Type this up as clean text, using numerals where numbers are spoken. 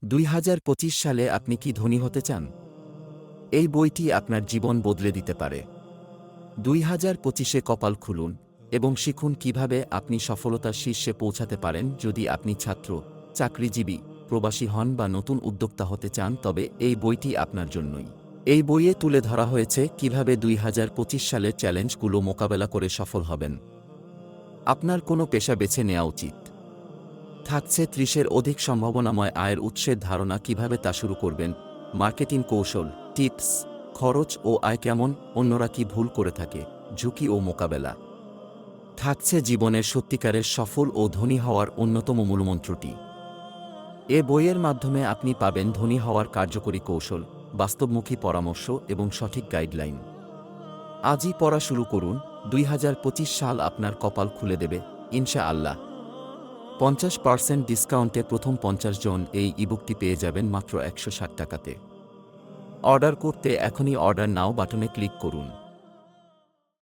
2025 সালে আপনি কি ধনী হতে চান? এই বইটি আপনার জীবন বদলে দিতে পারে। 2025-এ কপাল খুলুন এবং শিখুন কিভাবে আপনি সফলতার শীর্ষে পৌঁছাতে পারেন। যদি আপনি ছাত্র, চাকরিজীবী, প্রবাসী হন বা নতুন উদ্যোক্তা হতে চান, তবে এই বইটি আপনার জন্যই। এই বইয়ে তুলে ধরা হয়েছে কিভাবে 2025 সালের চ্যালেঞ্জগুলো মোকাবেলা করে সফল হবেন। আপনার কোনো পেশা বেছে নেওয়া উচিত। থাকছে 30-এর অধিক সম্ভাবনাময় আয়ের উৎসের ধারণা, কিভাবে তা শুরু করবেন, মার্কেটিং কৌশল, টিপস, খরচ ও আয় কেমন, অন্যরা কি ভুল করে থাকে, ঝুঁকি ও মোকাবেলা। থাকছে জীবনের সত্যিকারের সফল ও ধনী হওয়ার অন্যতম মূলমন্ত্রটি। এ বইয়ের মাধ্যমে আপনি পাবেন ধনী হওয়ার কার্যকরী কৌশল, বাস্তবমুখী পরামর্শ এবং সঠিক গাইডলাইন। আজই পড়া শুরু করুন। 2025 সাল আপনার কপাল খুলে দেবে, ইনশাআল্লাহ। 50% ডিসকাউন্টে প্রথম 50 জন এই ইবুকটি পেয়ে যাবেন মাত্র 160 টাকাতে। অর্ডার করতে এখনই অর্ডার নাও বাটনে ক্লিক করুন।